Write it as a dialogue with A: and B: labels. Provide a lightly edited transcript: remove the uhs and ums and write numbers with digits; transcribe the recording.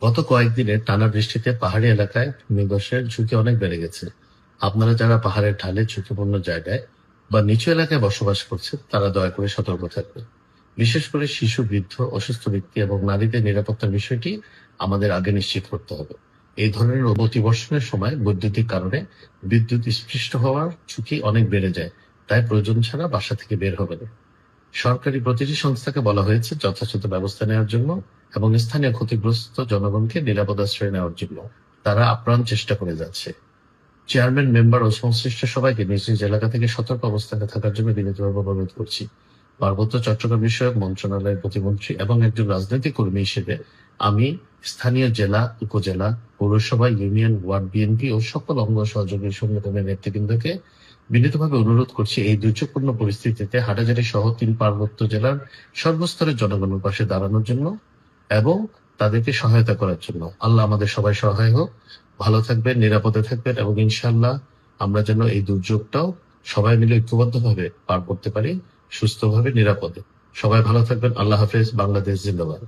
A: গত কয়েকদিনের টানা বৃষ্টিতে পাহাড়ি এলাকায় ভূমিধসের ঝুঁকি অনেক বেড়ে গেছে। আপনারা যারা পাহাড়ের ঢালে ঝুঁকিপূর্ণ জায়গায় বা নিচু এলাকায় বসবাস করছে তারা দয়া করে সতর্ক থাকবে। বিশেষ করে শিশু, বৃদ্ধ, অসুস্থ ব্যক্তি এবং নারীদের নিরাপত্তার বিষয়টি আমাদের আগে নিশ্চিত করতে হবে। এই ধরনের অতিবর্ষণের সময় বৈদ্যুতিক কারণে বিদ্যুৎ স্পৃষ্ট হওয়ার ঝুঁকি অনেক বেড়ে যায়। তাই প্রয়োজন ছাড়া বাসা থেকে বের হবে না। সরকারি প্রতিটি সংস্থাকে বলা হয়েছে যথাযথ ব্যবস্থা নেওয়ার জন্য এবং স্থানীয় ক্ষতিগ্রস্ত জনগণকে নিরাপদ আশ্রয় নেওয়ার জন্য তারা আপ্রাণ চেষ্টা করে যাচ্ছে। চেয়ারম্যান, মেম্বার ও সংশ্লিষ্ট সবাইকে নিজ নিজ এলাকা থেকে সতর্ক অবস্থানে থাকার জন্য বিনীতভাবে অনুরোধ করছি। পার্বত্য চট্টগ্রাম বিষয়ক মন্ত্রণালয়ের প্রতিমন্ত্রী এবং একজন রাজনৈতিক কর্মী হিসেবে আমি স্থানীয় জেলা, উপজেলা, পৌরসভা, ইউনিয়ন, ওয়ার্ড বিএনপি ও সকল অঙ্গ সহযোগী সংগঠনের নেতৃবৃন্দকে বিনীতভাবে অনুরোধ করছি এই দুর্যোগপূর্ণ পরিস্থিতিতে হাটাজারি সহ ৩ পার্বত্য জেলার সর্বস্তরের জনগণের পাশে দাঁড়ানোর জন্য এবং তাদেরকে সহায়তা করার জন্য। আল্লাহ আমাদের সবাই সহায় হোক। ভালো থাকবেন, নিরাপদে থাকবেন এবং ইনশাআল্লাহ আমরা যেন এই দুর্যোগটাও সবাই মিলে ঐক্যবদ্ধভাবে পার করতে পারি, সুস্থভাবে, নিরাপদে। সবাই ভালো থাকবেন। আল্লাহ হাফেজ। বাংলাদেশ জিন্দাবাদ।